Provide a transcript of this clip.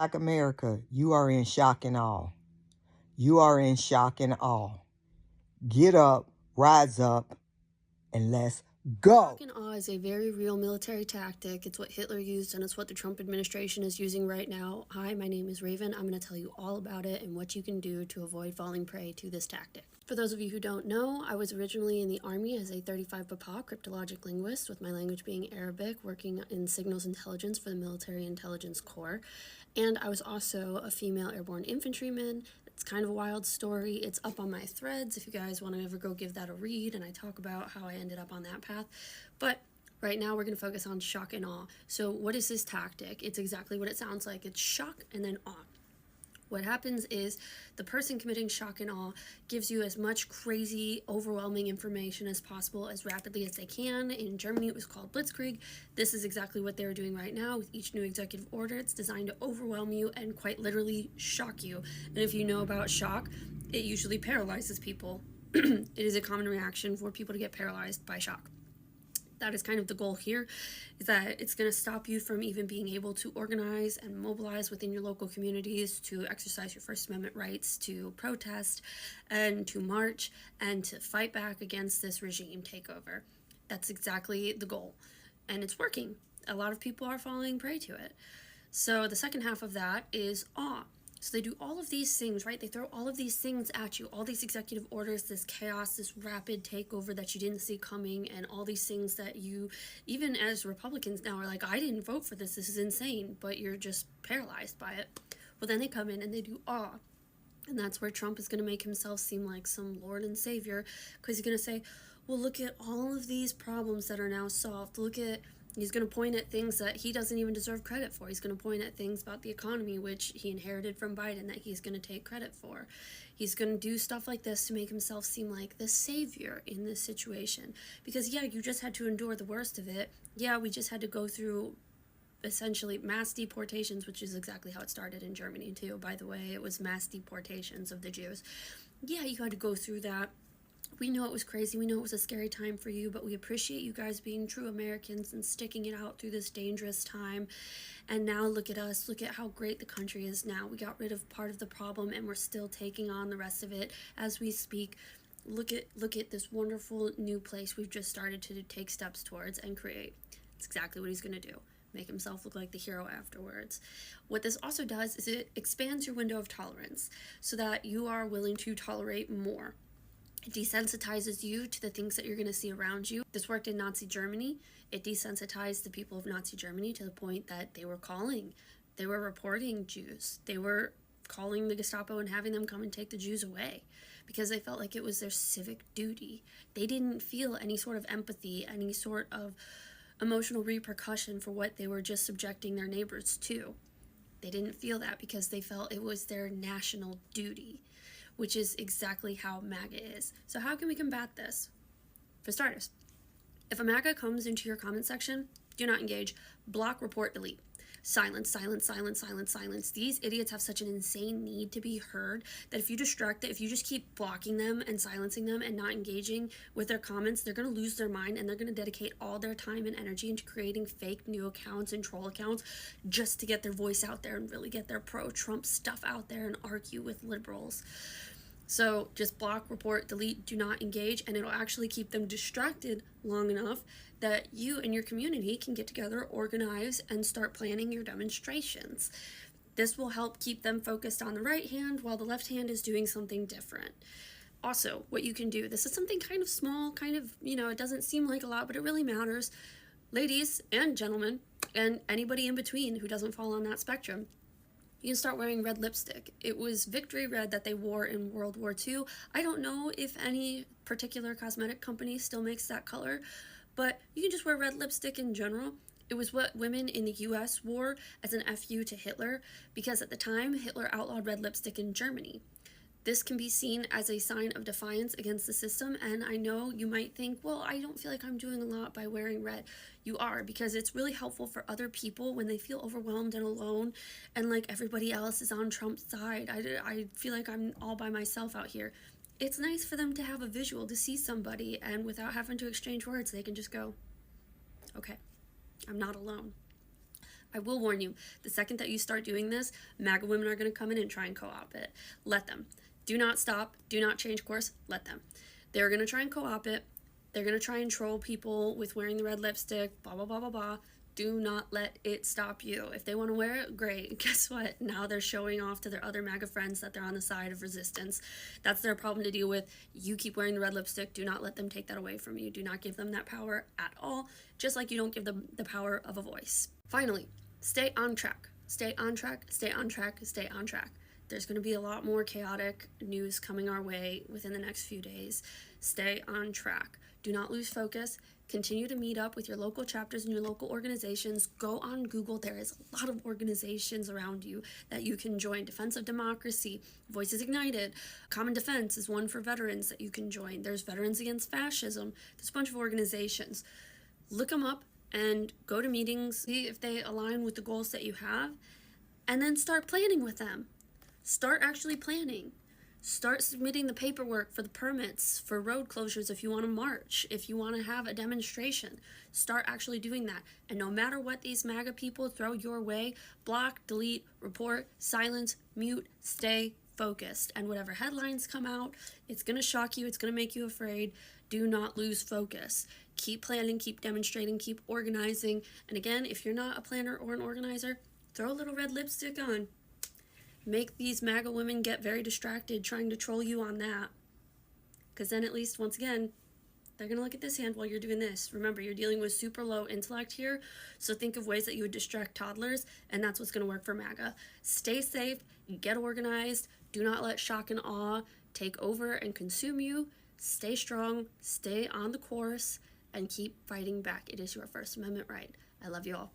Like America, you are in shock and awe. You are in shock and awe. Get up, rise up, and let's go. Shock and awe is a very real military tactic. It's what Hitler used, and it's what the Trump administration is using right now. Hi, my name is Raven. I'm going to tell you all about it and what you can do to avoid falling prey to this tactic. For those of you who don't know, I was originally in the Army as a 35 Papa cryptologic linguist, with my language being Arabic, working in signals intelligence for the Military Intelligence Corps. And I was also a female airborne infantryman. It's kind of a wild story. It's up on my threads if you guys want to ever go give that a read, and I talk about how I ended up on that path. But right now we're going to focus on shock and awe. So what is this tactic? It's exactly what it sounds like. It's shock and then awe. What happens is the person committing shock and awe gives you as much crazy, overwhelming information as possible as rapidly as they can. In Germany, it was called Blitzkrieg. This is exactly what they're doing right now with each new executive order. It's designed to overwhelm you and quite literally shock you. And if you know about shock, it usually paralyzes people. It is a common reaction for people to get paralyzed by shock. That is kind of the goal here, is that it's going to stop you from even being able to organize and mobilize within your local communities, to exercise your First Amendment rights, to protest and to march and to fight back against this regime takeover. That's exactly the goal, and it's working. A lot of people are falling prey to it. So the second half of that is awe. So they do all of these things, right? They throw all of these things at you, all these executive orders, this chaos, this rapid takeover that you didn't see coming, and all these things that you, even as Republicans now, are like, I didn't vote for this is insane, but you're just paralyzed by it. Well, then they come in and they do awe. And that's where Trump is going to make himself seem like some Lord and Savior, because he's going to say, well, look at all of these problems that are now solved. He's going to point at things that he doesn't even deserve credit for. He's going to point at things about the economy, which he inherited from Biden, that he's going to take credit for. He's going to do stuff like this to make himself seem like the savior in this situation. Because, yeah, you just had to endure the worst of it. Yeah, we just had to go through essentially mass deportations, which is exactly how it started in Germany, too. By the way, it was mass deportations of the Jews. Yeah, you had to go through that. We know it was crazy. We know it was a scary time for you, but we appreciate you guys being true Americans and sticking it out through this dangerous time. And now look at us. Look at how great the country is now. We got rid of part of the problem, and we're still taking on the rest of it as we speak. Look at this wonderful new place we've just started to take steps towards and create. It's exactly what he's going to do. Make himself look like the hero afterwards. What this also does is it expands your window of tolerance so that you are willing to tolerate more. It desensitizes you to the things that you're going to see around you. This worked in Nazi Germany. It desensitized the people of Nazi Germany to the point that they were reporting Jews. They were calling the Gestapo and having them come and take the Jews away because they felt like it was their civic duty. They didn't feel any sort of empathy, any sort of emotional repercussion for what they were just subjecting their neighbors to. They didn't feel that because they felt it was their national duty, which is exactly how MAGA is. So how can we combat this? For starters, if a MAGA comes into your comment section, do not engage, block, report, delete. Silence, silence, silence, silence, silence. These idiots have such an insane need to be heard that if you just keep blocking them and silencing them and not engaging with their comments, they're going to lose their mind, and they're going to dedicate all their time and energy into creating fake new accounts and troll accounts just to get their voice out there and really get their pro-Trump stuff out there and argue with liberals. So just block, report, delete, do not engage, and it'll actually keep them distracted long enough that you and your community can get together, organize, and start planning your demonstrations. This will help keep them focused on the right hand while the left hand is doing something different. Also, what you can do, this is something kind of small, it doesn't seem like a lot, but it really matters. Ladies and gentlemen, and anybody in between who doesn't fall on that spectrum, you can start wearing red lipstick. It was Victory Red that they wore in World War II. I don't know if any particular cosmetic company still makes that color, but you can just wear red lipstick in general. It was what women in the US wore as an FU to Hitler, because at the time, Hitler outlawed red lipstick in Germany. This can be seen as a sign of defiance against the system, and I know you might think, well, I don't feel like I'm doing a lot by wearing red. You are, because it's really helpful for other people when they feel overwhelmed and alone and like everybody else is on Trump's side. I feel like I'm all by myself out here. It's nice for them to have a visual to see somebody, and without having to exchange words, they can just go, okay, I'm not alone. I will warn you, the second that you start doing this, MAGA women are going to come in and try and co-opt it. Let them. Do not stop. Do not change course. Let them. They're going to try and co-opt it. They're going to try and troll people with wearing the red lipstick, blah, blah, blah, blah, blah. Do not let it stop you. If they want to wear it, great. Guess what? Now they're showing off to their other MAGA friends that they're on the side of resistance. That's their problem to deal with. You keep wearing the red lipstick. Do not let them take that away from you. Do not give them that power at all, just like you don't give them the power of a voice. Finally, stay on track. Stay on track, stay on track, stay on track. There's going to be a lot more chaotic news coming our way within the next few days. Stay on track. Do not lose focus. Continue to meet up with your local chapters and your local organizations. Go on Google. There is a lot of organizations around you that you can join. Defense of Democracy, Voices Ignited, Common Defense is one for veterans that you can join. There's Veterans Against Fascism. There's a bunch of organizations. Look them up and go to meetings, see if they align with the goals that you have, and then start planning with them. Start actually planning. Start submitting the paperwork for the permits, for road closures if you want to march, if you want to have a demonstration. Start actually doing that. And no matter what these MAGA people throw your way, block, delete, report, silence, mute, stay focused. And whatever headlines come out, it's going to shock you, it's going to make you afraid. Do not lose focus. Keep planning, keep demonstrating, keep organizing. And again, if you're not a planner or an organizer, throw a little red lipstick on. Make these MAGA women get very distracted trying to troll you on that. Because then at least, once again, they're going to look at this hand while you're doing this. Remember, you're dealing with super low intellect here, so think of ways that you would distract toddlers, and that's what's going to work for MAGA. Stay safe, get organized, do not let shock and awe take over and consume you. Stay strong, stay on the course, and keep fighting back. It is your First Amendment right. I love you all.